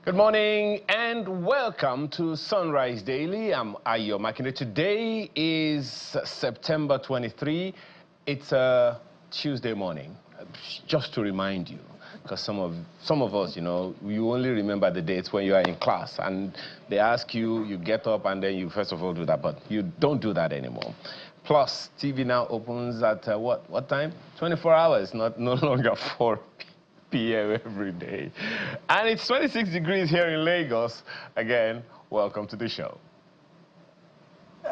Good morning and welcome to Sunrise Daily. I'm Ayo Makinde. Today is September 23. It's a Tuesday morning. Just to remind you, because some of us, you know, you only remember the dates when you are in class and they ask you, you get up and then you first of all do that, but you don't do that anymore. Plus, TV now opens at what time? 24 hours, no longer 4 p.m. every day. And it's 26 degrees here in Lagos. Again, welcome to the show.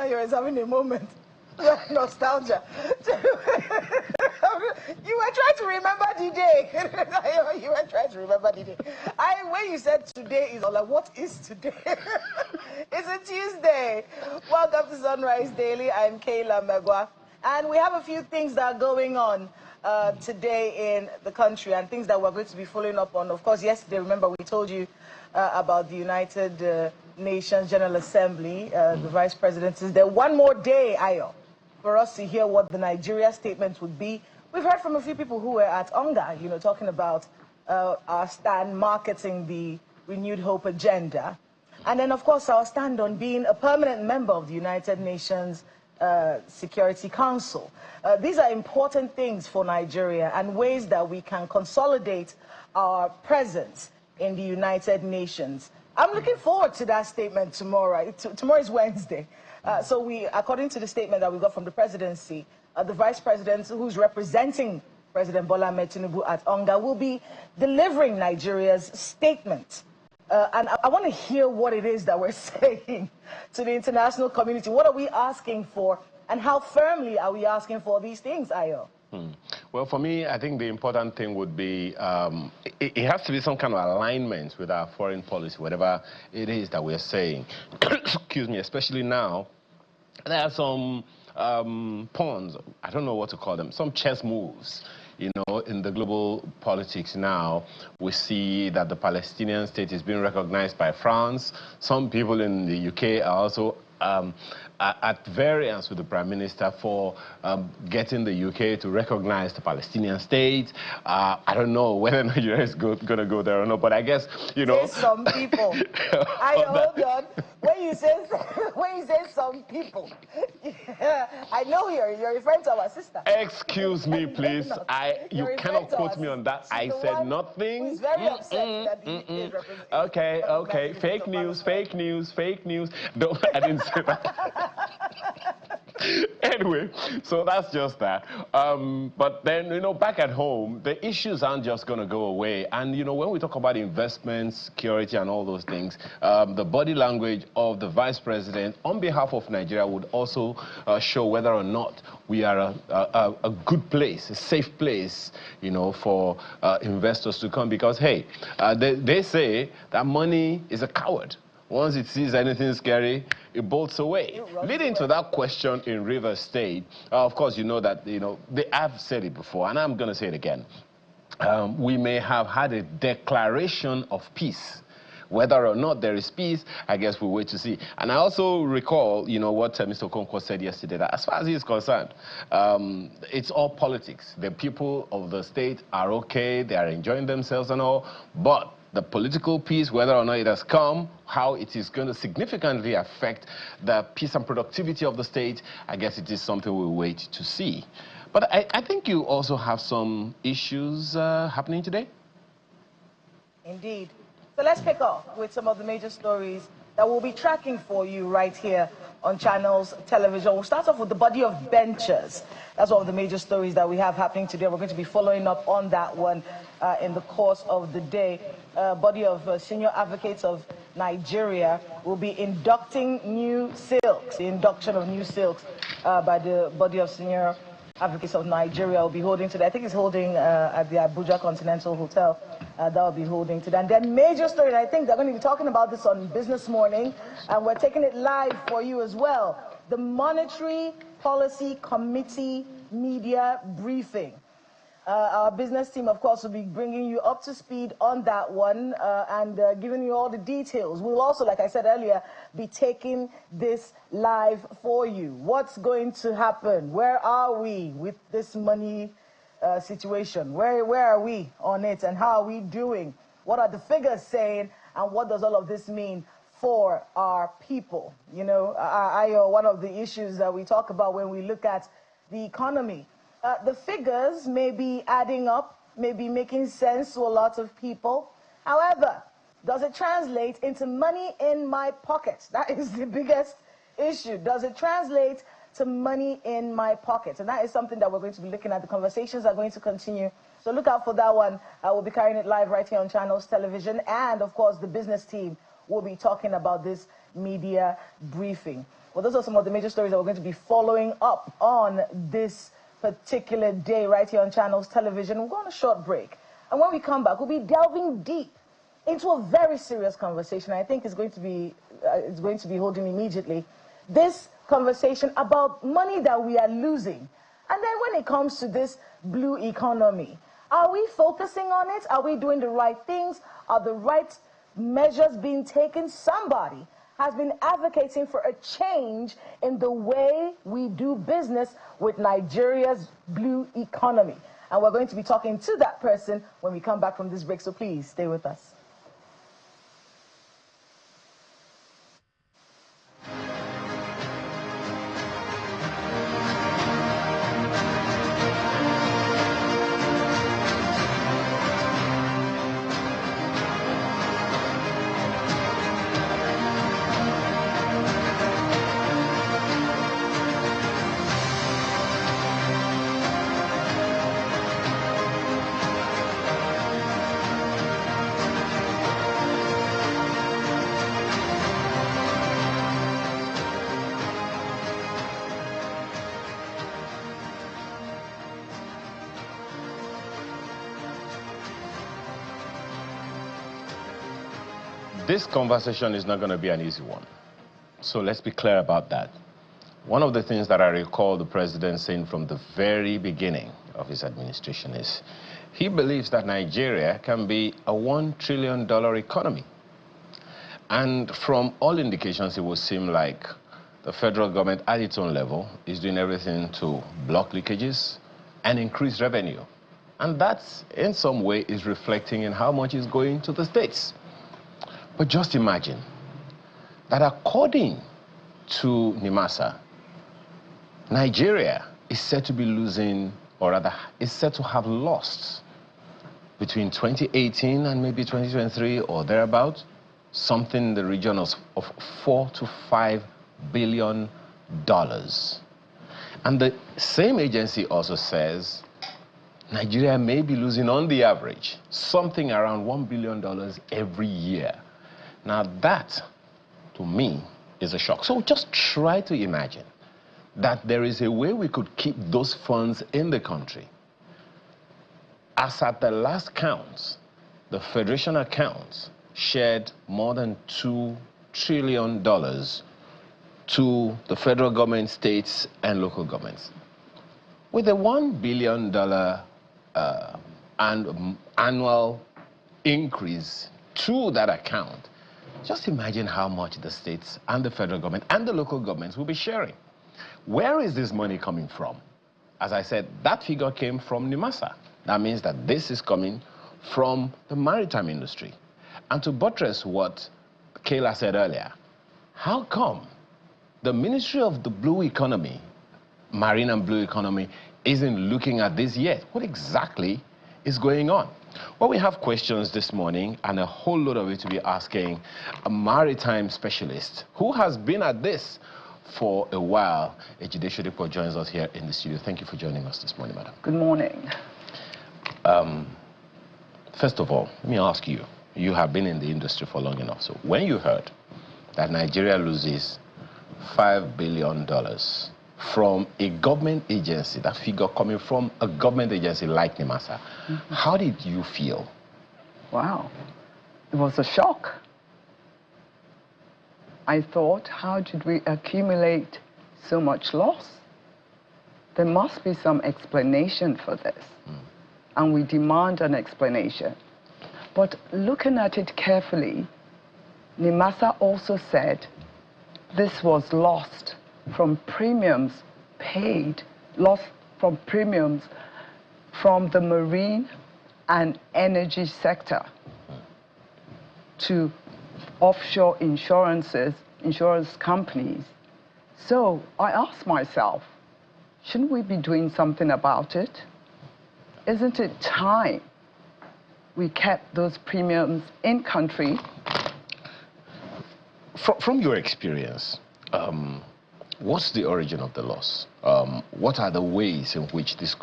You're having a moment. Nostalgia. You were trying to remember the day. You were trying to remember the day. When you said today is all, like, what is today? It's a Tuesday. Welcome to Sunrise Daily. I'm Kayla Megwa. And we have a few things that are going on today in the country and things that we're going to be following up on. Of course, yesterday, remember, we told you about the United Nations General Assembly. The Vice President is there. One more day, Ayo, for us to hear what the Nigeria statement would be. We've heard from a few people who were at Onga, you know, talking about our stand marketing the Renewed Hope agenda. And then, of course, our stand on being a permanent member of the United Nations Security Council. These are important things for Nigeria and ways that we can consolidate our presence in the United Nations. I'm looking forward to that statement tomorrow. Tomorrow is Wednesday. So according to the statement that we got from the presidency, the vice president who's representing President Bola Ahmed Tinubu at Onga will be delivering Nigeria's statement. And I want to hear what it is that we're saying to the international community. What are we asking for, and how firmly are we asking for these things, Ayo? Well, for me, I think the important thing would be it has to be some kind of alignment with our foreign policy, whatever it is that we're saying. Excuse me, especially now, there are some pawns, I don't know what to call them, some chess moves. You know, in the global politics now, we see that the Palestinian state is being recognized by France. Some people in the UK are also at variance with the Prime Minister for getting the UK to recognize the Palestinian state. I don't know whether Nigeria is going to go there or not, but I guess, you know... Say some people. Hold on. When you say some people, I know you're referring to our sister. Excuse me, please. You cannot quote me on that. I said nothing. Who's very upset that the UK is Okay. Fake news. No, I didn't say that. Anyway, so that's just that. But then, you know, back at home, the issues aren't just going to go away. And, you know, when we talk about investments, security, and all those things, the body language of the vice president on behalf of Nigeria would also show whether or not we are a good place, a safe place, you know, for investors to come. Because, hey, they say that money is a coward. Once it sees anything scary, it bolts away. Leading to that question in Rivers State, of course, you know that, you know, I've said it before, and I'm going to say it again. We may have had a declaration of peace. Whether or not there is peace, I guess we'll wait to see. And I also recall, you know, what Mr. Okonkwo said yesterday, that as far as he is concerned, it's all politics. The people of the state are okay, they are enjoying themselves and all, but the political peace, whether or not it has come, how it is going to significantly affect the peace and productivity of the state, I guess it is something we'll wait to see. But I think you also have some issues happening today. Indeed. So let's pick up with some of the major stories that we'll be tracking for you right here on Channels Television. We'll start off with the body of benchers. That's one of the major stories that we have happening today. We're going to be following up on that one in the course of the day. Body of senior advocates of Nigeria will be inducting new silks. The induction of new silks by the body of senior advocates of Nigeria will be holding today. I think it's holding at the Abuja Continental Hotel. That will be holding today. And then major story, and I think they're going to be talking about this on Business Morning, and we're taking it live for you as well. The Monetary Policy Committee media briefing. Our business team, of course, will be bringing you up to speed on that one and giving you all the details. We'll also, like I said earlier, be taking this live for you. What's going to happen? Where are we with this money situation? Where are we on it, and how are we doing? What are the figures saying? and what does all of this mean for our people? You know, one of the issues that we talk about when we look at the economy, the figures may be adding up, may be making sense to a lot of people. However, does it translate into money in my pocket? That is the biggest issue. Does it translate to money in my pocket? And that is something that we're going to be looking at. The conversations are going to continue. So look out for that one. We'll be carrying it live right here on Channels Television. And, of course, the business team will be talking about this media briefing. Well, those are some of the major stories that we're going to be following up on this particular day right here on Channels Television. We'll go on a short break. And when we come back, we'll be delving deep into a very serious conversation. I think it's going to be holding immediately. This conversation about money that we are losing. And then when it comes to this blue economy, are we focusing on it? Are we doing the right things? Are the right measures being taken? Somebody has been advocating for a change in the way we do business with Nigeria's blue economy. And we're going to be talking to that person when we come back from this break, so please stay with us. This conversation is not going to be an easy one. So let's be clear about that. One of the things that I recall the president saying from the very beginning of his administration is he believes that Nigeria can be a $1 trillion economy. And from all indications, it would seem like the federal government at its own level is doing everything to block leakages and increase revenue. And that, in some way, is reflecting in how much is going to the states. But just imagine that according to NIMASA, Nigeria is said to be losing, or rather, is said to have lost between 2018 and maybe 2023 or thereabout, something in the region of $4 to $5 billion. And the same agency also says Nigeria may be losing, on the average, something around $1 billion every year. Now that, to me, is a shock. So just try to imagine that there is a way we could keep those funds in the country. As at the last count, the Federation accounts shared more than $2 trillion to the federal government, states, and local governments. With a $1 billion annual increase to that account, just imagine how much the states and the federal government and the local governments will be sharing. Where is this money coming from? As I said, that figure came from NIMASA. That means that this is coming from the maritime industry. And to buttress what Kayla said earlier, how come the Ministry of the Blue Economy, Marine and Blue Economy, isn't looking at this yet? What exactly is going on? Well, we have questions this morning and a whole lot of it to be asking a maritime specialist who has been at this for a while. Ejide Shodipo joins us here in the studio. Thank you for joining us this morning, madam. Good morning. First of all, let me ask you, you have been in the industry for long enough. So when you heard that Nigeria loses $5 billion from a government agency, that figure coming from a government agency like NIMASA, how did you feel? Wow, it was a shock. I thought, how did we accumulate so much loss? There must be some explanation for this, and we demand an explanation. But looking at it carefully, NIMASA also said this was lost from premiums paid, lost from premiums from the marine and energy sector to offshore insurance companies. So I asked myself, shouldn't we be doing something about it? Isn't it time we kept those premiums in country? From your experience, what's the origin of the loss? What are the ways in which this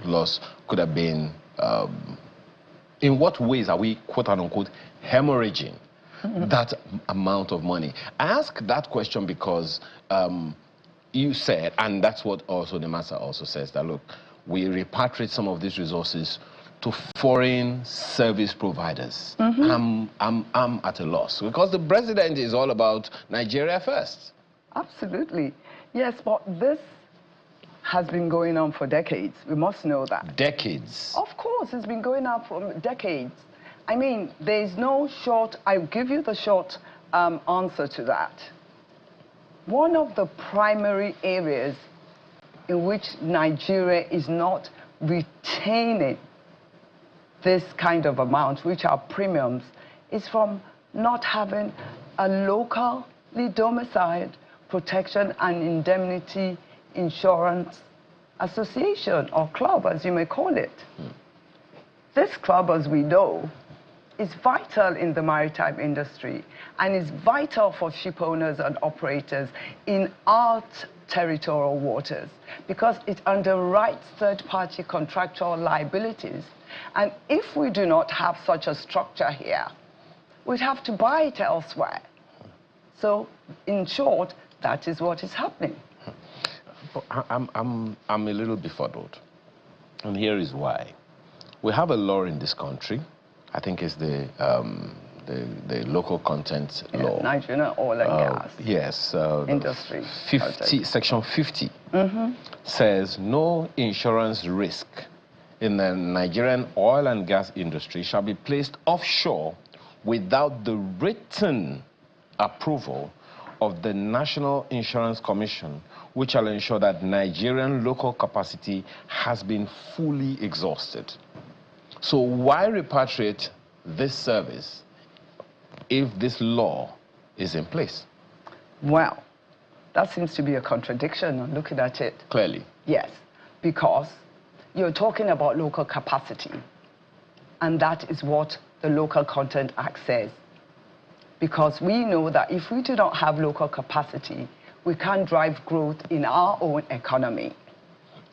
loss could have been? In what ways are we, quote unquote, hemorrhaging that amount of money? I ask that question because you said, and that's what also NIMASA also says, that look, we repatriate some of these resources to foreign service providers. I'm at a loss because the president is all about Nigeria first. Absolutely. Yes, but this has been going on for decades. We must know that. Decades? Of course, it's been going on for decades. I mean, there's no short, I'll give you the short answer to that. One of the primary areas in which Nigeria is not retaining this kind of amount, which are premiums, is from not having a locally domiciled protection and indemnity insurance association or club, as you may call it. This club, as we know, is vital in the maritime industry and is vital for ship owners and operators in our territorial waters because it underwrites third-party contractual liabilities. And if we do not have such a structure here, we'd have to buy it elsewhere. So, in short, that is what is happening. I'm a little befuddled, and here is why. We have a law in this country, I think it's the local content law. Nigerian oil and gas. Yes. Industry. Section 50 says no insurance risk in the Nigerian oil and gas industry shall be placed offshore without the written approval of the National Insurance Commission, which shall ensure that Nigerian local capacity has been fully exhausted. So why repatriate this service if this law is in place? Well, that seems to be a contradiction on looking at it. Clearly. Yes, because you're talking about local capacity, and that is what the Local Content Act says. Because we know that if we do not have local capacity, we can't drive growth in our own economy.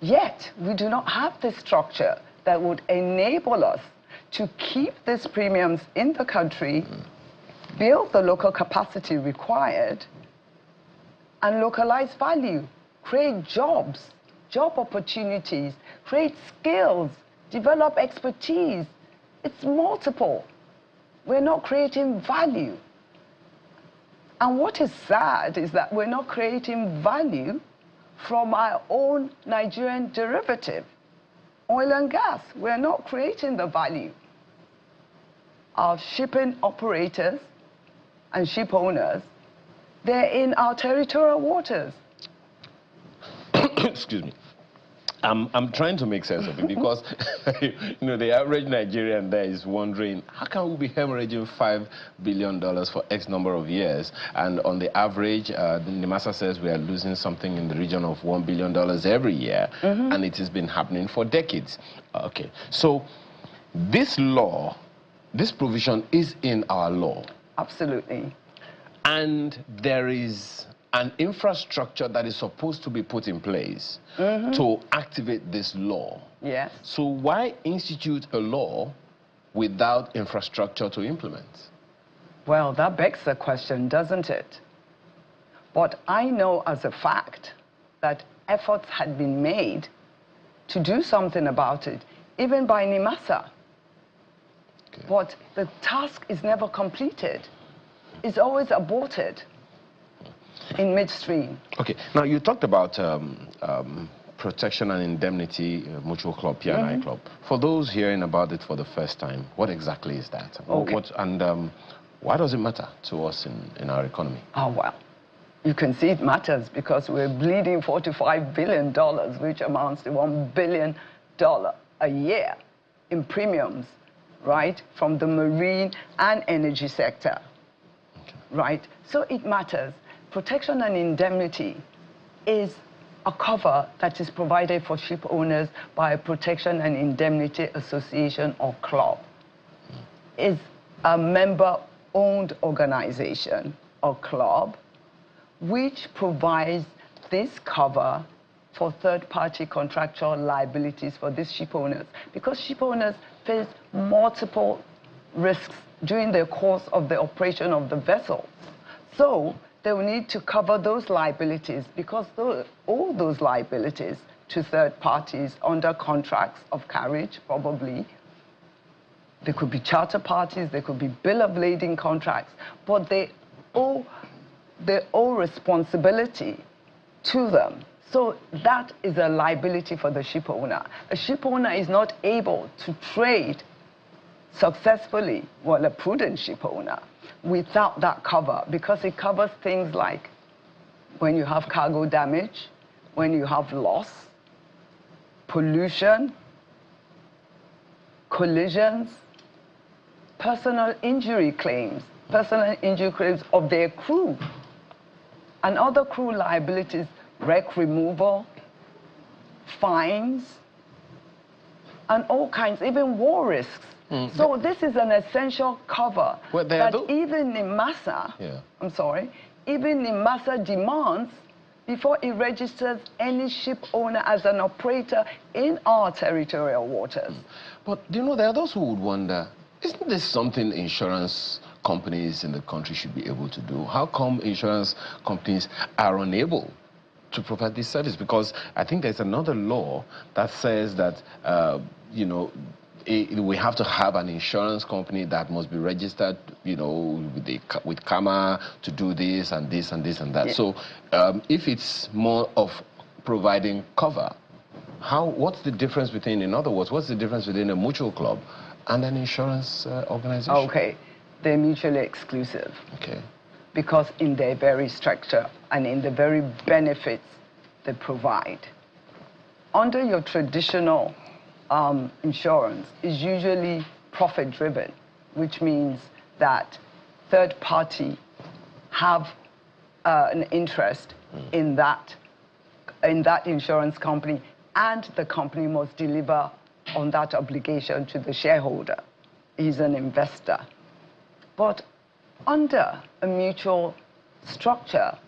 Yet, we do not have this structure that would enable us to keep these premiums in the country, build the local capacity required, and localize value, create jobs, job opportunities, create skills, develop expertise. It's multiple. We're not creating value. And what is sad is that we're not creating value from our own Nigerian derivative, oil and gas. We're not creating the value. Our shipping operators and ship owners, they're in our territorial waters. Excuse me. I'm trying to make sense of it because the average Nigerian there is wondering, how can we be hemorrhaging $5 billion for X number of years? And on the average, NIMASA says we are losing something in the region of $1 billion every year, and it has been happening for decades. Okay, so this law, this provision is in our law. Absolutely. And there is an infrastructure that is supposed to be put in place to activate this law. Yes. So why institute a law without infrastructure to implement? Well, that begs the question, doesn't it? But I know as a fact that efforts had been made to do something about it, even by NIMASA. Okay. But the task is never completed. It's always aborted in midstream. Okay, now you talked about protection and indemnity mutual club, P&I club. For those hearing about it for the first time, what exactly is that? Okay. Why does it matter to us in our economy? Oh, well, you can see it matters because we're bleeding $45 billion, which amounts to $1 billion a year in premiums right, from the marine and energy sector, right? So it matters. Protection and indemnity is a cover that is provided for ship owners by a protection and indemnity association or club. Is a member-owned organization or club which provides this cover for third-party contractual liabilities for these ship owners, because ship owners face multiple risks during the course of the operation of the vessel. So they will need to cover those liabilities, because all those liabilities to third parties under contracts of carriage, probably, they could be charter parties, they could be bill of lading contracts, but they owe responsibility to them. So that is a liability for the ship owner. A ship owner is not able to trade successfully, well, a prudent ship owner, without that cover, because it covers things like when you have cargo damage, when you have loss, pollution, collisions, personal injury claims of their crew, and other crew liabilities, wreck removal, fines, and all kinds, even war risks. So this is an essential cover that even NIMASA, even NIMASA demands before it registers any ship owner as an operator in our territorial waters. But, you know, there are those who would wonder, isn't this something insurance companies in the country should be able to do? How come insurance companies are unable to provide this service? Because I think there's another law that says that, you know, we have to have an insurance company that must be registered, you know, with CAMA to do this and this and this and that. Yeah. So if it's more of providing cover, what's the difference between, in other words, what's the difference between a mutual club and an insurance organization? Okay, they're mutually exclusive. Okay. Because in their very structure and in the very benefits they provide. Under your traditional insurance is usually profit-driven, which means that third party have an interest in that insurance company, and the company must deliver on that obligation to the shareholder. He's an investor. But under a mutual structure,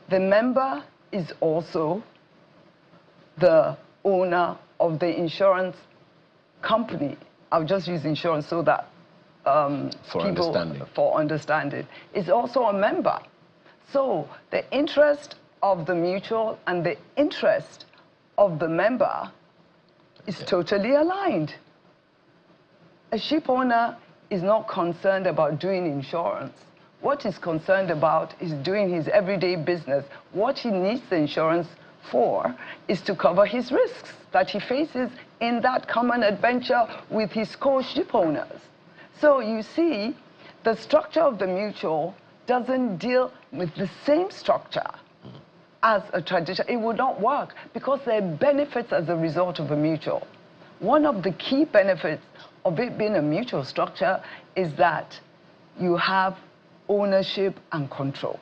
the member is also the owner of the insurance company. I'll just use insurance so that for understanding, is also a member. So the interest of the mutual and the interest of the member is totally aligned. A ship owner is not concerned about doing insurance. What he's concerned about is doing his everyday business. What he needs the insurance for is to cover his risks that he faces in that common adventure with his co-ship owners. So you see, the structure of the mutual doesn't deal with the same structure as a tradition. It would not work because there are benefits as a result of a mutual. One of the key benefits of it being a mutual structure is that you have ownership and control.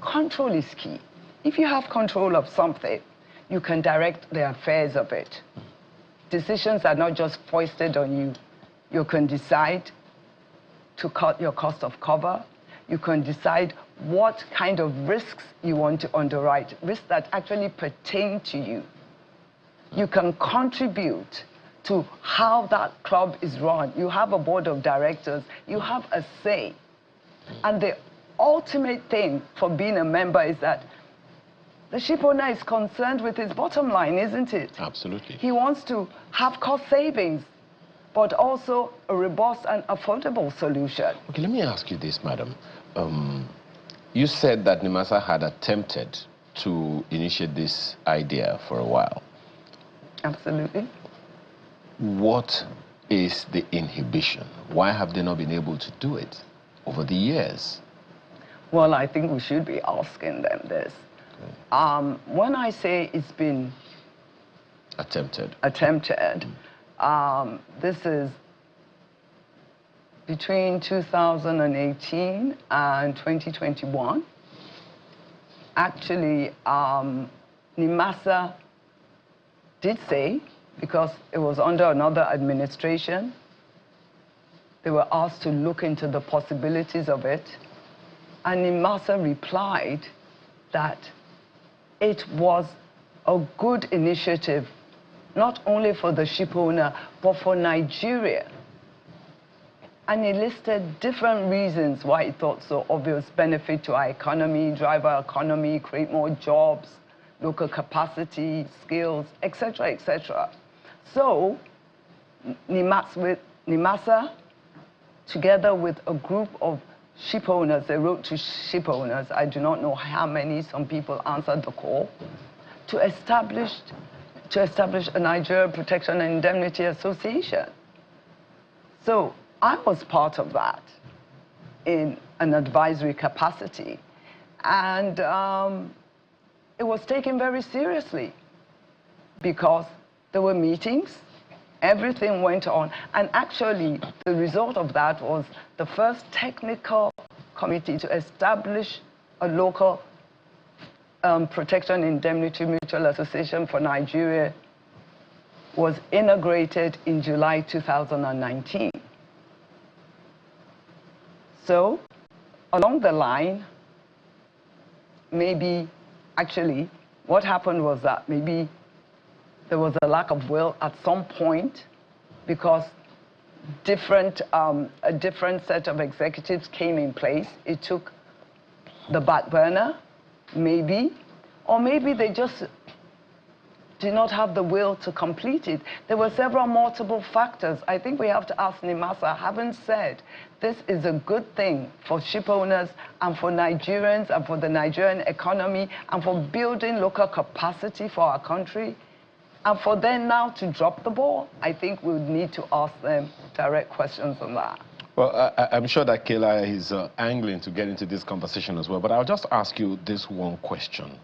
Control is key. If you have control of something, you can direct the affairs of it. Decisions are not just foisted on you. You can decide to cut your cost of cover. You can decide what kind of risks you want to underwrite, risks that actually pertain to you. You can contribute to how that club is run. You have a board of directors. You have a say. And the ultimate thing for being a member is that the ship owner is concerned with his bottom line, isn't it? Absolutely. He wants to have cost savings, but also a robust and affordable solution. Okay, let me ask you this, madam. You said that NIMASA had attempted to initiate this idea for a while. Absolutely. What is the inhibition? Why have they not been able to do it over the years? Well, I think we should be asking them this. Okay. When I say it's been attempted, this is between 2018 and 2021, actually, NIMASA did say, because it was under another administration, they were asked to look into the possibilities of it, and NIMASA replied that it was a good initiative, not only for the ship owner, but for Nigeria. And he listed different reasons why he thought so obvious: benefit to our economy, drive our economy, create more jobs, local capacity, skills, etc., etc. So NIMASA, together with a group of ship owners, they wrote to ship owners, I do not know how many, some people answered the call, to establish a Nigeria Protection and Indemnity Association. So I was part of that in an advisory capacity, and it was taken very seriously because there were meetings, everything went on, and actually the result of that was the first technical committee to establish a local Protection Indemnity Mutual Association for Nigeria was inaugurated in July 2019. So along the line, maybe actually what happened was that maybe there was a lack of will at some point because a different set of executives came in place. It took the back burner, maybe, or maybe they just did not have the will to complete it. There were several multiple factors. I think we have to ask NIMASA, having said this is a good thing for ship owners and for Nigerians and for the Nigerian economy and for building local capacity for our country, and for them now to drop the ball, I think we would need to ask them direct questions on that. Well, I'm sure that Kayla is angling to get into this conversation as well, but I'll just ask you this one question.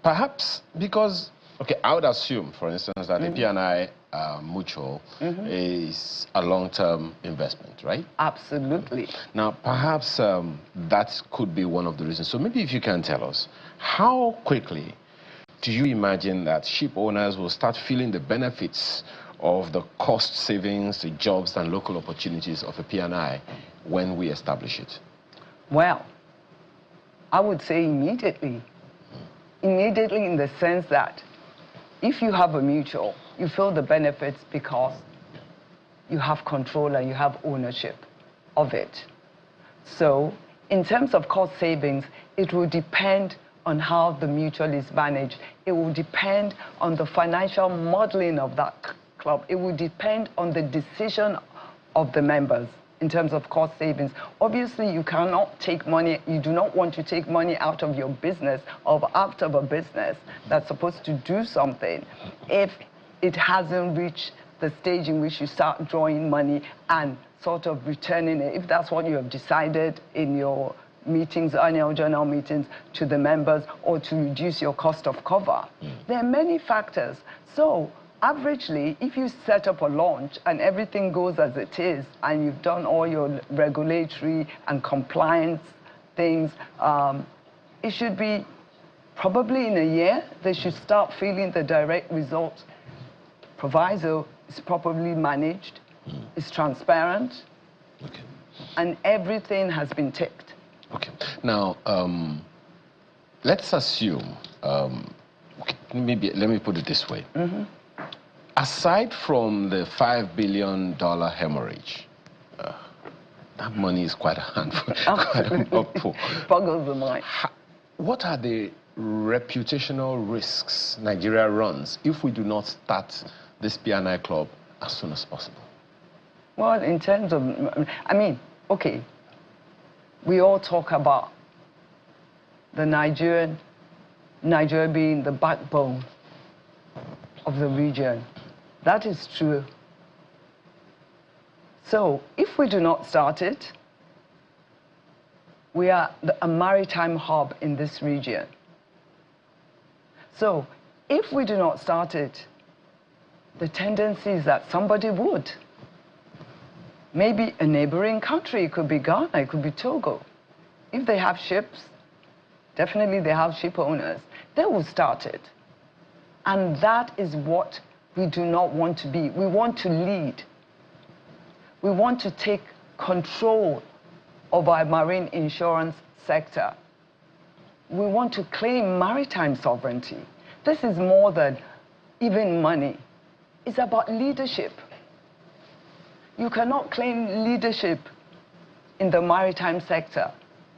Perhaps because, okay, I would assume, for instance, that a P&I mutual is a long-term investment, right? Absolutely. Now, perhaps that could be one of the reasons. So maybe if you can tell us, how quickly do you imagine that ship owners will start feeling the benefits of the cost savings, the jobs and local opportunities of a P&I when we establish it? Well, I would say immediately. Immediately, in the sense that if you have a mutual, you feel the benefits because you have control and you have ownership of it. So in terms of cost savings, it will depend on how the mutual is managed. It will depend on the financial modeling of that club. It will depend on the decision of the members in terms of cost savings. Obviously, you cannot take money, you do not want to take money out of your business or out of a business that's supposed to do something if it hasn't reached the stage in which you start drawing money and sort of returning it, if that's what you have decided in your meetings, annual general meetings, to the members, or to reduce your cost of cover. There are many factors. So averagely, if you set up a launch and everything goes as it is, and you've done all your regulatory and compliance things, it should be probably in a year, they should start feeling the direct result. Proviso is properly managed, it's transparent, and everything has been ticked. Okay. Now, let's assume, maybe let me put it this way. Aside from the $5 billion hemorrhage, that money is quite a handful, quite a mouthful. Boggles the mind. What are the reputational risks Nigeria runs if we do not start this P&I club as soon as possible? Well, in terms of, I mean, okay, we all talk about the Nigeria being the backbone of the region. That is true. So if we do not start it, we are a maritime hub in this region. So if we do not start it, the tendency is that somebody would. Maybe a neighboring country, it could be Ghana, it could be Togo. If they have ships, definitely they have ship owners, they will start it. And that is what we do not want to be. We want to lead. We want to take control of our marine insurance sector. We want to claim maritime sovereignty. This is more than even money. It's about leadership. You cannot claim leadership in the maritime sector.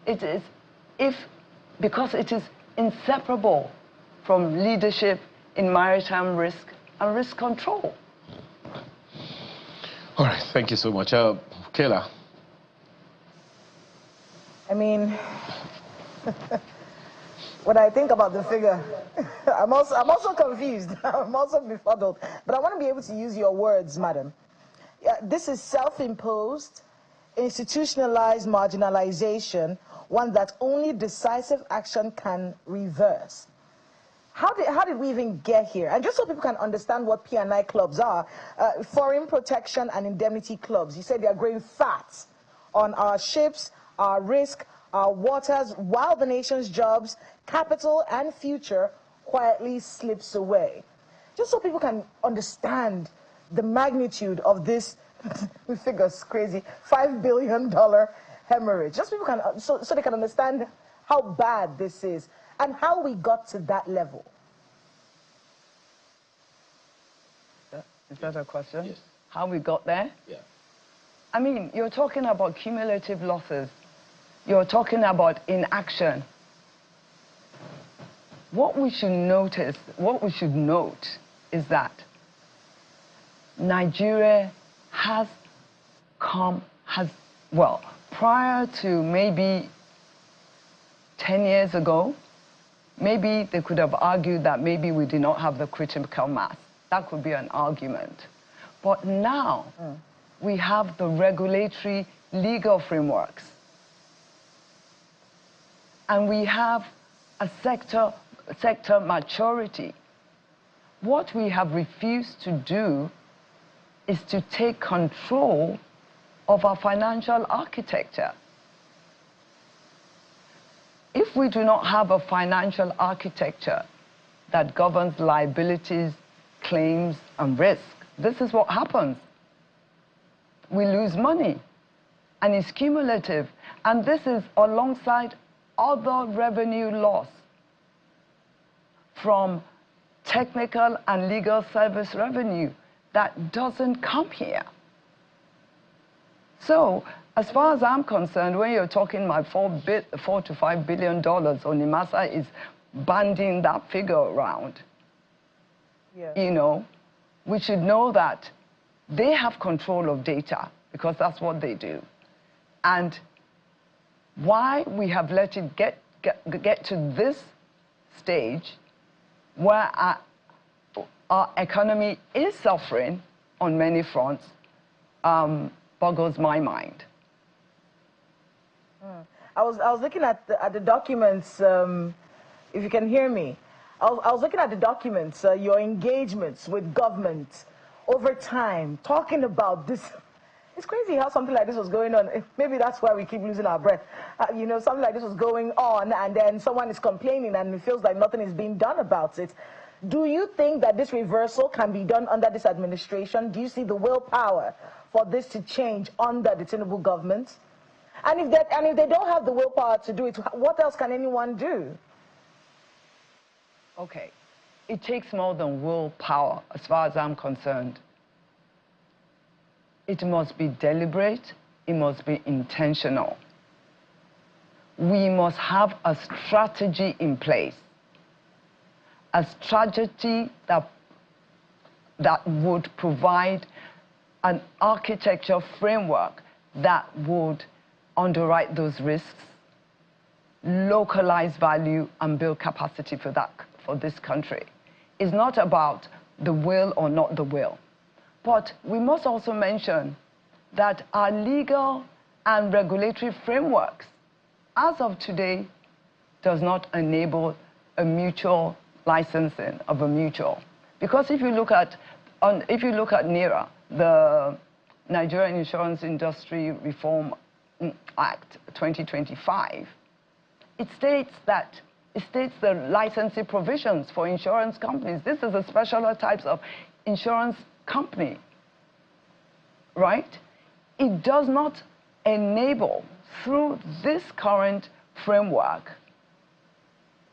It is because it is inseparable from leadership in maritime risk and risk control. All right, thank you so much. Kayla. I mean, when I think about the figure, I'm also confused. I'm also befuddled. But I want to be able to use your words, madam. This is self-imposed, institutionalized marginalization, one that only decisive action can reverse. How did we even get here? And just so people can understand what P&I clubs are, foreign protection and indemnity clubs. You said they are growing fat on our ships, our risk, our waters, while the nation's jobs, capital, and future quietly slips away. Just so people can understand the magnitude of this, we figures crazy, $5 billion hemorrhage. Just people can, so they can understand how bad this is and how we got to that level. Is that a question? Yes. How we got there? Yeah. I mean, you're talking about cumulative losses. You're talking about inaction. What we should note is that Nigeria well, prior to maybe 10 years ago, maybe they could have argued that maybe we did not have the critical mass. That could be an argument. But now, we have the regulatory legal frameworks. And we have a sector maturity. What we have refused to do is to take control of our financial architecture. If we do not have a financial architecture that governs liabilities, claims, and risk, this is what happens. We lose money, and it's cumulative. And this is alongside other revenue loss from technical and legal service revenue that doesn't come here. So, as far as I'm concerned, when you're talking about $4 to $5 billion, Onimasa is banding that figure around. Yeah. You know, we should know that they have control of data because that's what they do. And why we have let it get to this stage where our economy is suffering on many fronts boggles my mind. I was looking at the documents, if you can hear me. I was looking at the documents, your engagements with government over time, talking about this. It's crazy how something like this was going on. Maybe that's why we keep losing our breath. You know, something like this was going on, and then someone is complaining, and it feels like nothing is being done about it. Do you think that this reversal can be done under this administration? Do you see the willpower for this to change under the Tinubu government? And if they don't have the willpower to do it, what else can anyone do? Okay, it takes more than willpower, as far as I'm concerned. It must be deliberate, it must be intentional. We must have a strategy in place, a strategy that would provide an architecture framework that would underwrite those risks, localize value, and build capacity for this country. It's not about the will or not the will. But we must also mention that our legal and regulatory frameworks, as of today, does not enable a mutual licensing of a mutual. Because if you look at NERA, the Nigerian Insurance Industry Reform Act 2025, it states the licensing provisions for insurance companies. This is a special types of insurance company, right? It does not enable, through this current framework,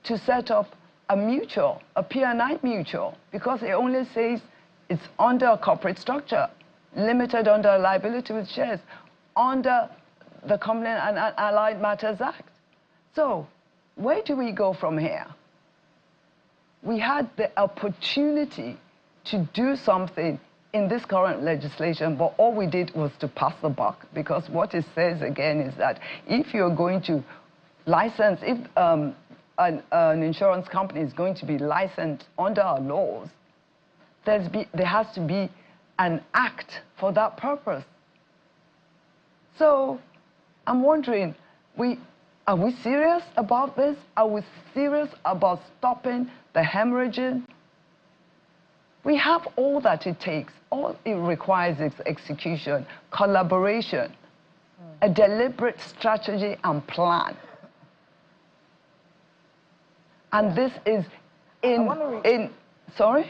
to set up a mutual, a P&I mutual, because it only says it's under a corporate structure, limited under liability with shares, under the Company and Allied Matters Act. So where do we go from here? We had the opportunity to do something in this current legislation, but all we did was to pass the buck, because what it says again is that if you're going to license, if an insurance company is going to be licensed under our laws, there has to be an act for that purpose. So I'm wondering, are we serious about this? Are we serious about stopping the hemorrhaging? We have all that it takes. All it requires is execution, collaboration, a deliberate strategy and plan. And this is sorry?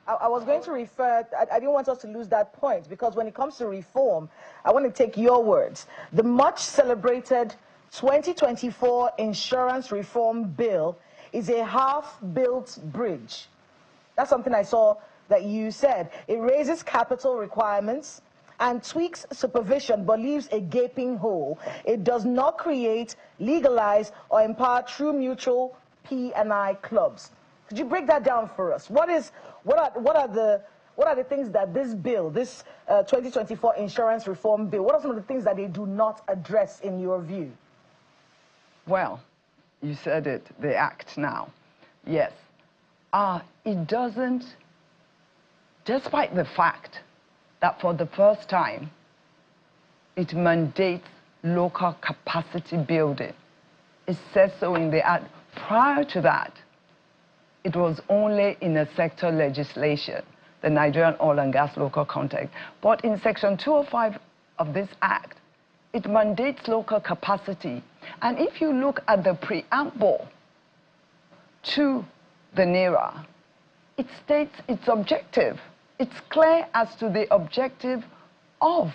I was going to refer, I didn't want us to lose that point, because when it comes to reform, I want to take your words. The much celebrated 2024 Insurance Reform Bill is a half-built bridge. That's something I saw that you said. It raises capital requirements and tweaks supervision, but leaves a gaping hole. It does not create, legalize, or empower true mutual P&I clubs. Could you break that down for us? What are the things that this bill, this 2024 Insurance Reform Bill, what are some of the things that they do not address in your view? Well, you said it, the act now. Yes. It doesn't, despite the fact that for the first time, it mandates local capacity building. It says so in the act. Prior to that, it was only in a sector legislation, the Nigerian Oil and Gas Local Context. But in Section 205 of this act, it mandates local capacity. And if you look at the preamble to the NERA, it states its objective. It's clear as to the objective of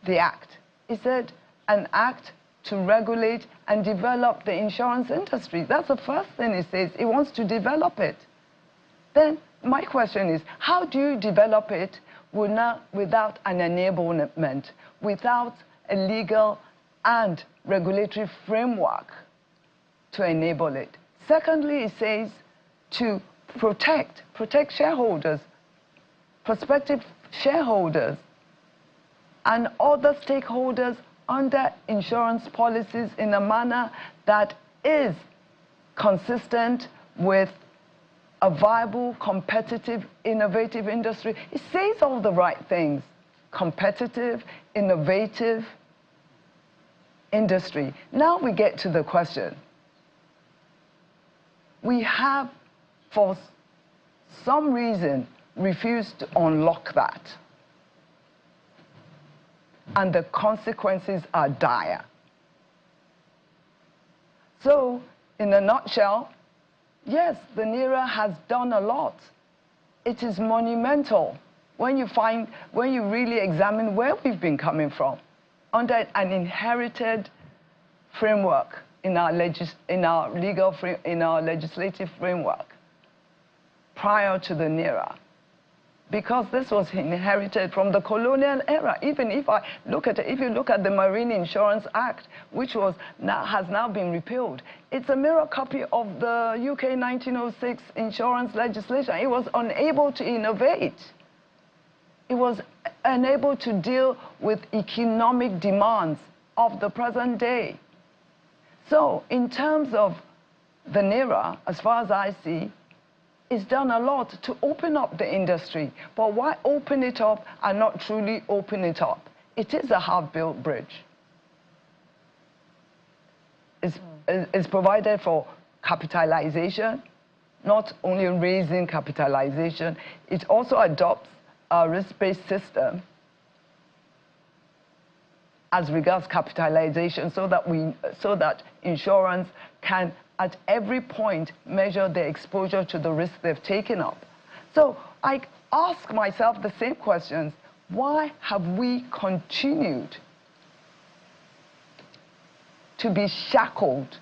the act. It said an act to regulate and develop the insurance industry. That's the first thing it says. It wants to develop it. Then my question is, how do you develop it without an enablement, without a legal and regulatory framework to enable it? Secondly, it says to protect shareholders, prospective shareholders, and other stakeholders under insurance policies in a manner that is consistent with a viable, competitive, innovative industry. It says all the right things. Competitive, innovative industry. Now we get to the question. We have, for some reason, refused to unlock that. And the consequences are dire. So, in a nutshell, yes, the NERA has done a lot. It is monumental when you really examine where we've been coming from, under an inherited framework in our legislative framework prior to the NERA. Because this was inherited from the colonial era. Even if I look at it, if you look at the Marine Insurance Act, which has now been repealed, it's a mirror copy of the UK 1906 insurance legislation. It was unable to innovate. It was unable to deal with economic demands of the present day. So, in terms of the NERA, as far as I see, it's done a lot to open up the industry. But why open it up and not truly open it up? It is a half-built bridge. It's provided for capitalization, not only raising capitalization. It also adopts risk-based system as regards capitalization, so that insurance can at every point measure their exposure to the risk they've taken up. So I ask myself the same questions. Why have we continued to be shackled?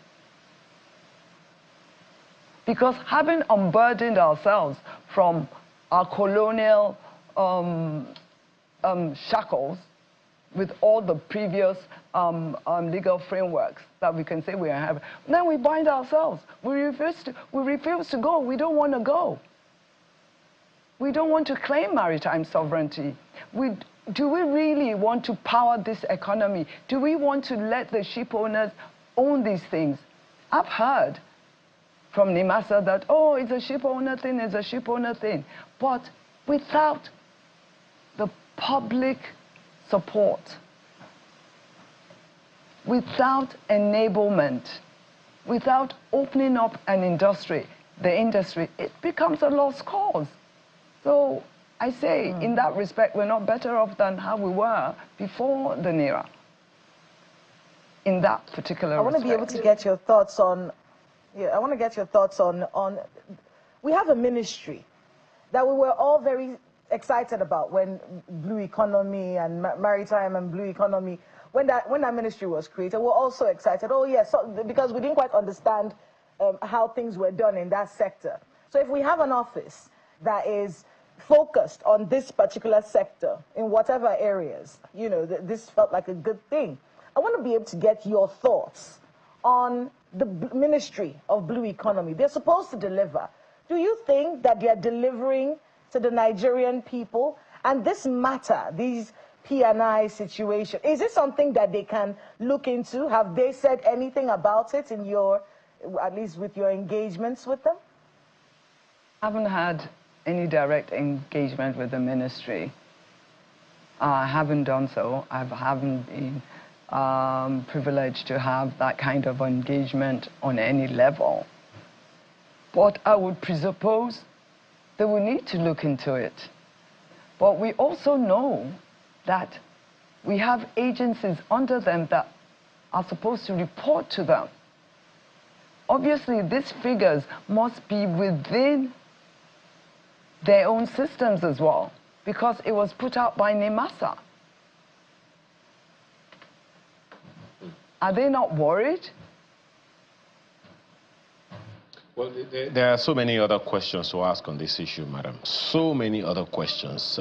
Because having unburdened ourselves from our colonial shackles with all the previous legal frameworks that we can say we have, then we bind ourselves. We refuse to go. We don't want to go. We don't want to claim maritime sovereignty. Do we really want to power this economy? Do we want to let the ship owners own these things? I've heard from NIMASA that, oh, it's a ship owner thing, it's a ship owner thing. But without the public support, without enablement, without opening up an industry, the industry, it becomes a lost cause. So I say, in that respect, we're not better off than how we were before the NERA. In that particular respect. I want to be able to get your thoughts on, we have a ministry that we were all very excited about when Blue Economy and Maritime and Blue Economy, when that ministry was created, we're also excited. Oh yes, so, because we didn't quite understand how things were done in that sector. So if we have an office that is focused on this particular sector in whatever areas, you know, this felt like a good thing. I want to be able to get your thoughts on the Ministry of Blue Economy. They're supposed to deliver. Do you think that they're delivering to the Nigerian people? And this matter, these P&I situation, is it something that they can look into? Have they said anything about it in your, at least with your engagements with them? I haven't had any direct engagement with the ministry. I haven't done so. I haven't been privileged to have that kind of engagement on any level. But I would presuppose they will need to look into it. But we also know that we have agencies under them that are supposed to report to them. Obviously, these figures must be within their own systems as well, because it was put out by NIMASA. Are they not worried? Well, there are so many other questions to ask on this issue, madam. So many other questions.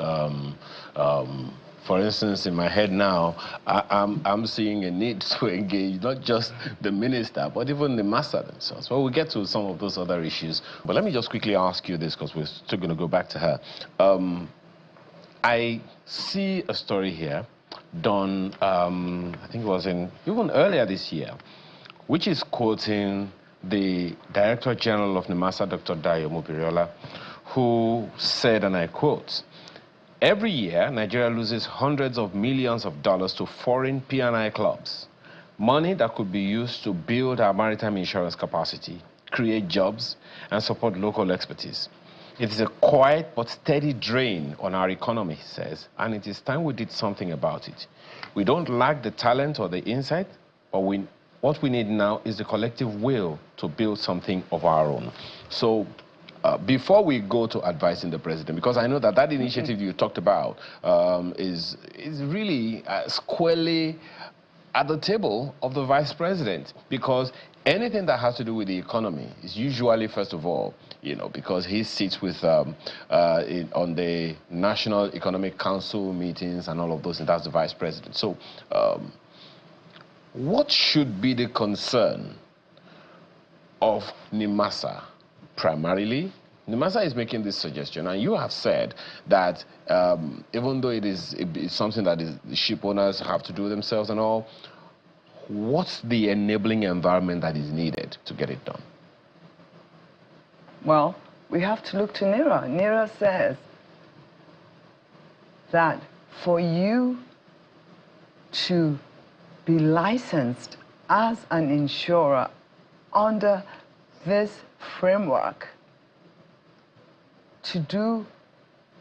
For instance, in my head now, I'm seeing a need to engage not just the minister, but even the master themselves. Well, we'll get to some of those other issues. But let me just quickly ask you this, because we're still going to go back to her. I see a story here done, I think it was even earlier this year, which is quoting the Director General of NIMASA, Dr. Dayo Mobiriola, who said, and I quote, "Every year, Nigeria loses hundreds of millions of dollars to foreign P&I clubs, money that could be used to build our maritime insurance capacity, create jobs, and support local expertise. It is a quiet but steady drain on our economy," he says, "and it is time we did something about it. We don't lack the talent or the insight, but what we need now is the collective will to build something of our own." So before we go to advising the president, because I know that that initiative you talked about is really squarely at the table of the vice president, because anything that has to do with the economy is usually, first of all, you know, because he sits with on the National Economic Council meetings and all of those, and that's the vice president. So what should be the concern of NIMASA primarily? NIMASA is making this suggestion, and you have said that even though it's something that the ship owners have to do themselves and all, what's the enabling environment that is needed to get it done? Well, we have to look to NERA. NERA says that for you to be licensed as an insurer under this framework, to do,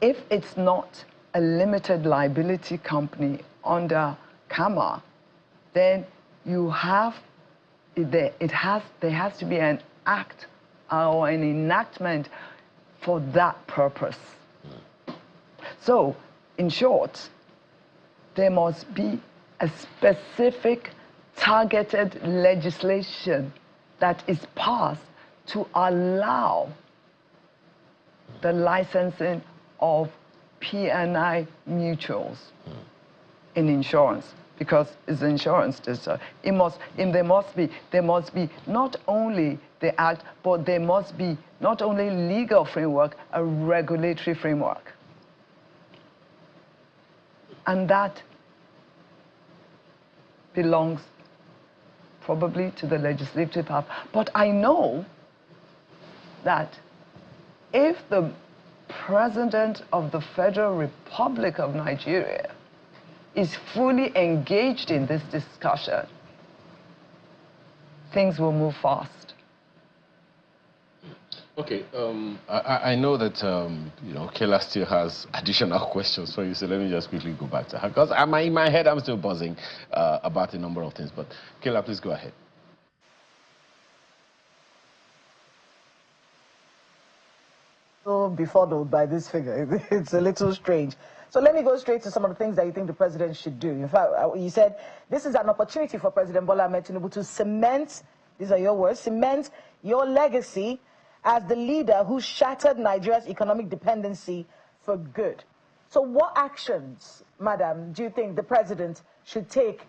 if it's not a limited liability company under CAMA, then you have, there has to be an act or an enactment for that purpose. So, in short, there must be a specific targeted legislation that is passed to allow the licensing of P&I mutuals in insurance, because it's insurance. There must be not only the act, but there must be not only legal framework, a regulatory framework. And that belongs probably to the legislative power. But I know that if the President of the Federal Republic of Nigeria is fully engaged in this discussion, things will move fast. Okay, I know that Kayla still has additional questions for you, so let me just quickly go back to her, because in my head I'm still buzzing about a number of things. But Kayla, please go ahead. So befuddled by this figure, it's a little strange. So let me go straight to some of the things that you think the president should do. In fact, you said this is an opportunity for President Bola Ahmed Tinubu to cement, these are your words, cement your legacy as the leader who shattered Nigeria's economic dependency for good. So what actions, madam, do you think the president should take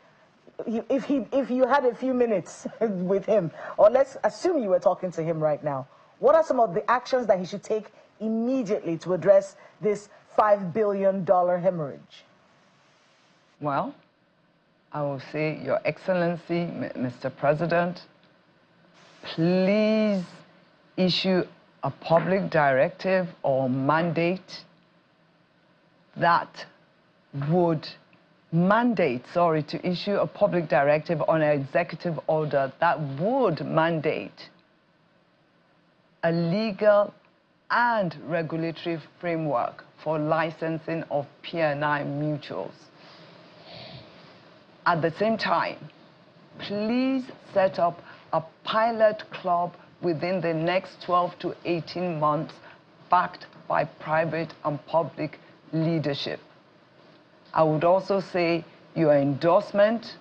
if you had a few minutes with him, or let's assume you were talking to him right now? What are some of the actions that he should take immediately to address this $5 billion hemorrhage? Well, I will say, Your Excellency, Mr. President, please issue a public directive or mandate that would to issue a public directive on an executive order that would mandate a legal and regulatory framework for licensing of P&I mutuals. At the same time, please set up a pilot club within the next 12 to 18 months, backed by private and public leadership. I would also say your endorsement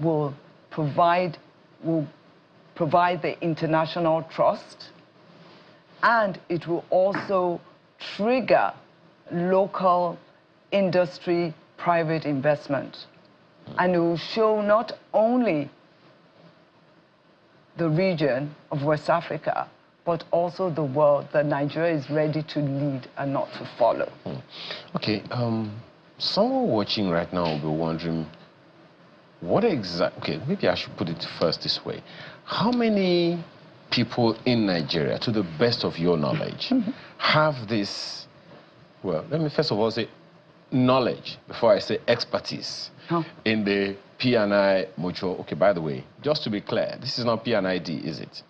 will provide the international trust, and it will also trigger local industry private investment. And it will show not only the region of West Africa, but also the world, that Nigeria is ready to lead and not to follow. Okay, someone watching right now will be wondering, what exactly, okay, maybe I should put it first this way. How many people in Nigeria, to the best of your knowledge, have this, well, let me first of all say knowledge before I say expertise in the P&I mutual? Okay, by the way, just to be clear, this is not P&ID, is it?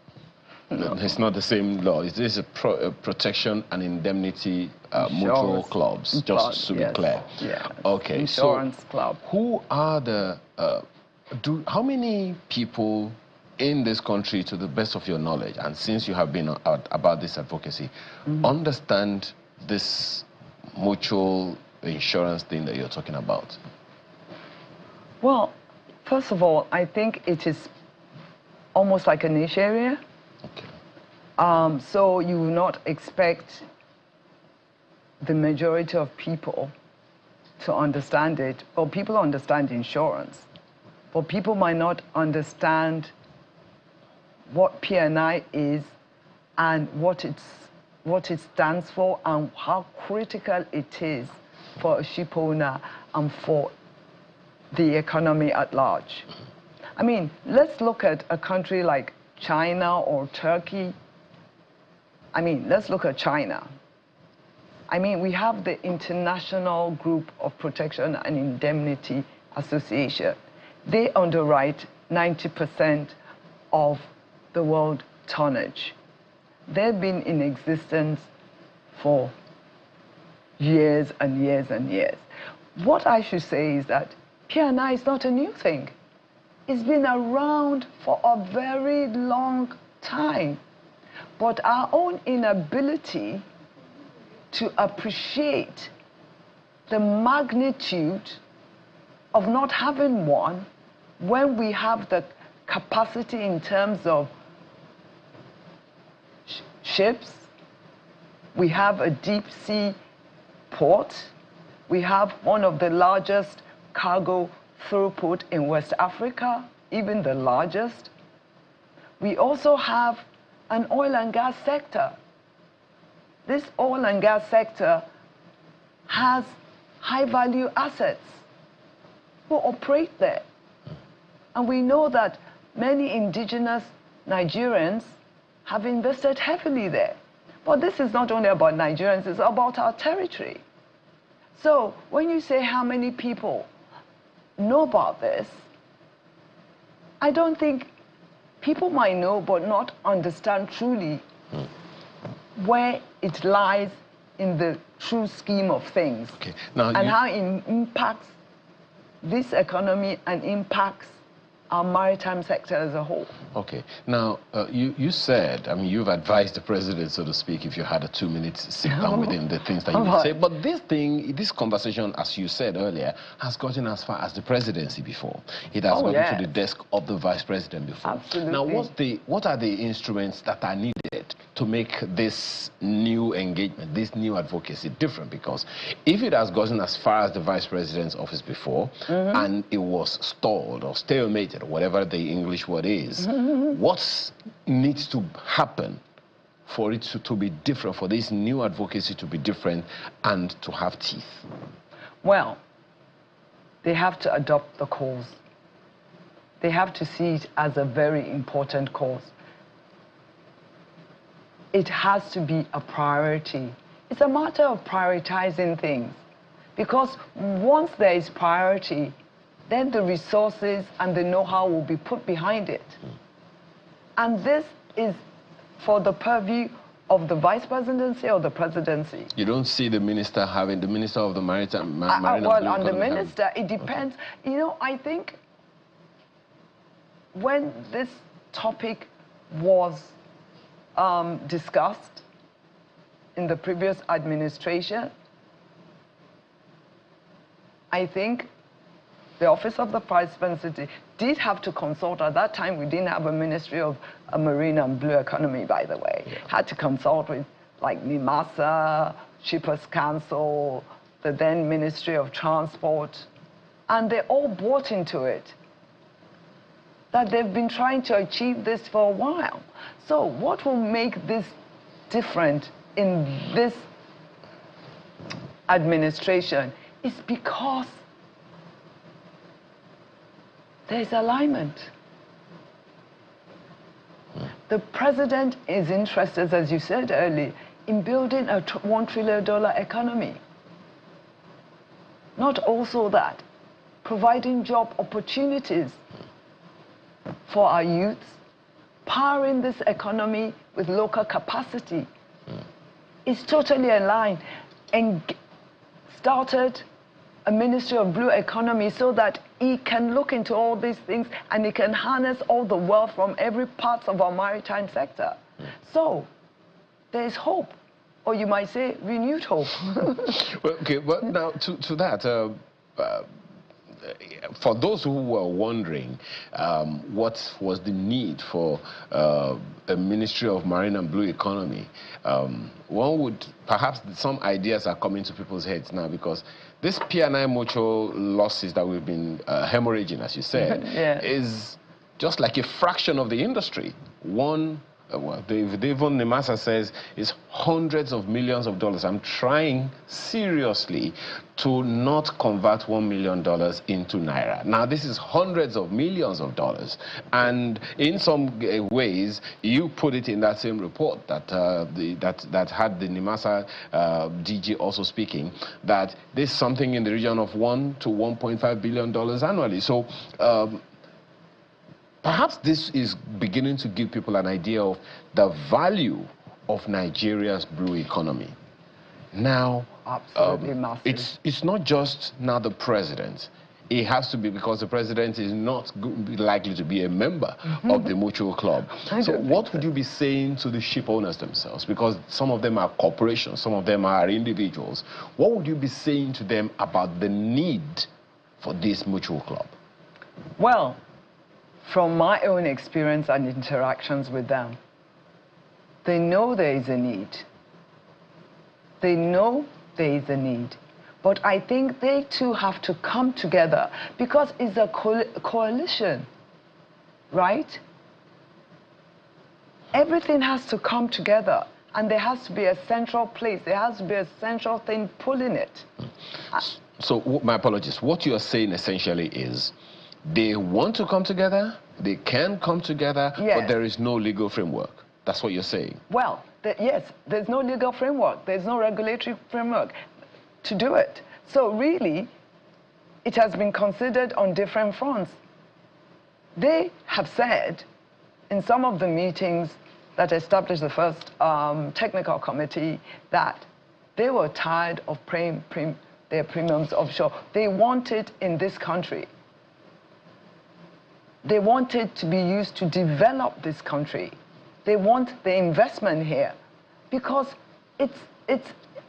No. It's not the same law. It is a protection and indemnity mutual clubs, just to be clear. Yeah. Okay, insurance club. Who are the, how many people in this country, to the best of your knowledge, and since you have been about this advocacy, understand this mutual insurance thing that you're talking about? Well, first of all, I think it is almost like a niche area. Okay. So you will not expect the majority of people to understand it. Well, people understand insurance, but people might not understand what P&I is and what it stands for, and how critical it is for a ship owner and for the economy at large. I mean, let's look at a country like China or Turkey. I mean, let's look at China. I mean, we have the International Group of Protection and Indemnity Association. They underwrite 90% of the world tonnage. They've been in existence for years and years and years. What I should say is that P&I is not a new thing. It's been around for a very long time. But our own inability to appreciate the magnitude of not having one when we have the capacity in terms of ships, we have a deep sea port, we have one of the largest cargo throughput in West Africa, even the largest. We also have an oil and gas sector. This oil and gas sector has high-value assets who operate there. And we know that many indigenous Nigerians have invested heavily there. But this is not only about Nigerians, it's about our territory. So when you say how many people know about this, I don't think people might know but not understand truly where it lies in the true scheme of things. Okay. Now and how it impacts this economy and impacts our maritime sector as a whole. Okay. Now, you said, I mean, you've advised the president, so to speak, if you had a 2-minute sit down with him, the things that you would say. But this conversation, as you said earlier, has gotten as far as the presidency before. It has gotten to the desk of the vice president before. Absolutely. Now, what are the instruments that are needed to make this new engagement, this new advocacy different? Because if it has gotten as far as the vice president's office before, and it was stalled or stalemated, or whatever the English word is, what needs to happen for it to be different, for this new advocacy to be different and to have teeth? Well, they have to adopt the cause. They have to see it as a very important cause. It has to be a priority. It's a matter of prioritizing things. Because once there is priority, then the resources and the know-how will be put behind it. And this is for the purview of the vice presidency or the presidency. You don't see the minister of the Maritime, well, on the minister, it depends. Okay. You know, I think when this topic was discussed in the previous administration, I think the Office of the Vice President did have to consult. At that time, we didn't have a Ministry of Marine and Blue Economy, by the way. Yeah. Had to consult with, like, NIMASA, Shippers Council, the then Ministry of Transport, and they all bought into it, that they've been trying to achieve this for a while. So what will make this different in this administration is because there's alignment. The president is interested, as you said earlier, in building a $1 trillion economy. Not also that, providing job opportunities for our youths, powering this economy with local capacity. It's totally aligned, and started a Ministry of Blue Economy so that he can look into all these things and he can harness all the wealth from every part of our maritime sector. So there is hope, or you might say renewed hope. Well, okay, but now to that, for those who were wondering what was the need for a Ministry of Marine and Blue Economy, one would, perhaps some ideas are coming to people's heads now, because this P&I mutual losses that we've been hemorrhaging, as you said, is just like a fraction of the industry. Well, even NIMASA says it's hundreds of millions of dollars. I'm trying seriously to not convert $1 million into Naira. Now, this is hundreds of millions of dollars. And in some ways, you put it in that same report that, that had the NIMASA DG also speaking, that there's something in the region of $1 to $1.5 billion annually. So, perhaps this is beginning to give people an idea of the value of Nigeria's blue economy. Now, Absolutely massive. it's not just now the president. It has to be, because the president is not likely to be a member of the mutual club. So what would you be saying to the ship owners themselves? Because some of them are corporations, some of them are individuals. What would you be saying to them about the need for this mutual club? Well, from my own experience and interactions with them, they know there is a need. They know there is a need. But I think they too have to come together, because it's a coalition, right? Everything has to come together, and there has to be a central place. There has to be a central thing pulling it. So, my apologies. What you are saying essentially is they want to come together, they can come together, yes, but there is no legal framework. That's what you're saying. Well, yes, there's no legal framework. There's no regulatory framework to do it. So really, it has been considered on different fronts. They have said in some of the meetings that established the first technical committee that they were tired of paying their premiums offshore. They want it in this country. They want it to be used to develop this country. They want the investment here, because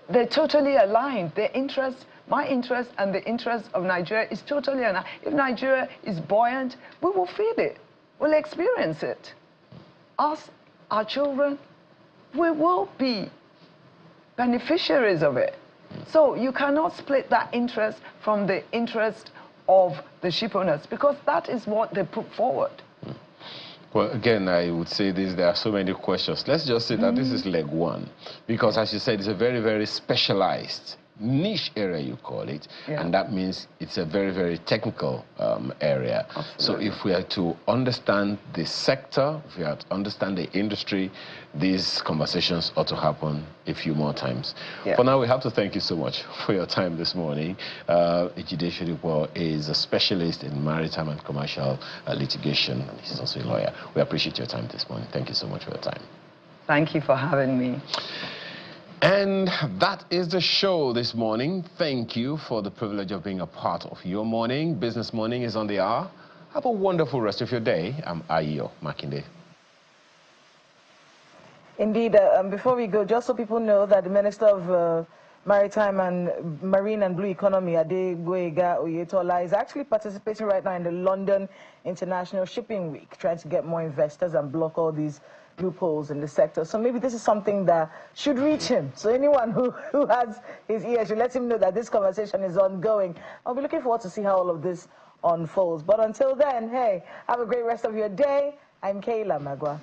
they're totally aligned. Their interest, my interest, and the interest of Nigeria is totally aligned. If Nigeria is buoyant, we will feel it. We'll experience it. Us, our children, we will be beneficiaries of it. So you cannot split that interest from the interest of the ship owners, because that is what they put forward. Well, again, I would say this, there are so many questions. Let's just say that this is leg one, because as you said, it's a very, very specialized niche area, you call it, and that means it's a very, very technical area. Absolutely. So if we are to understand the sector, if we are to understand the industry, these conversations ought to happen a few more times. For now, we have to thank you so much for your time this morning. Ejide Shodipo is a specialist in maritime and commercial litigation, and he's also a lawyer. We appreciate your time this morning. Thank you so much for your time. Thank you for having me. And that is the show this morning. Thank you for the privilege of being a part of your morning. Business Morning is on the hour. Have a wonderful rest of your day. I'm Ayo Makinde. Indeed, before we go, just so people know that the Minister of Maritime and Marine and Blue Economy, Adegboyega Oyetola, is actually participating right now in the London International Shipping Week, trying to get more investors and block all these loopholes in the sector. So maybe this is something that should reach him. So anyone who has his ear should let him know that this conversation is ongoing. I'll be looking forward to see how all of this unfolds. But until then, hey, have a great rest of your day. I'm Kayla Magwa.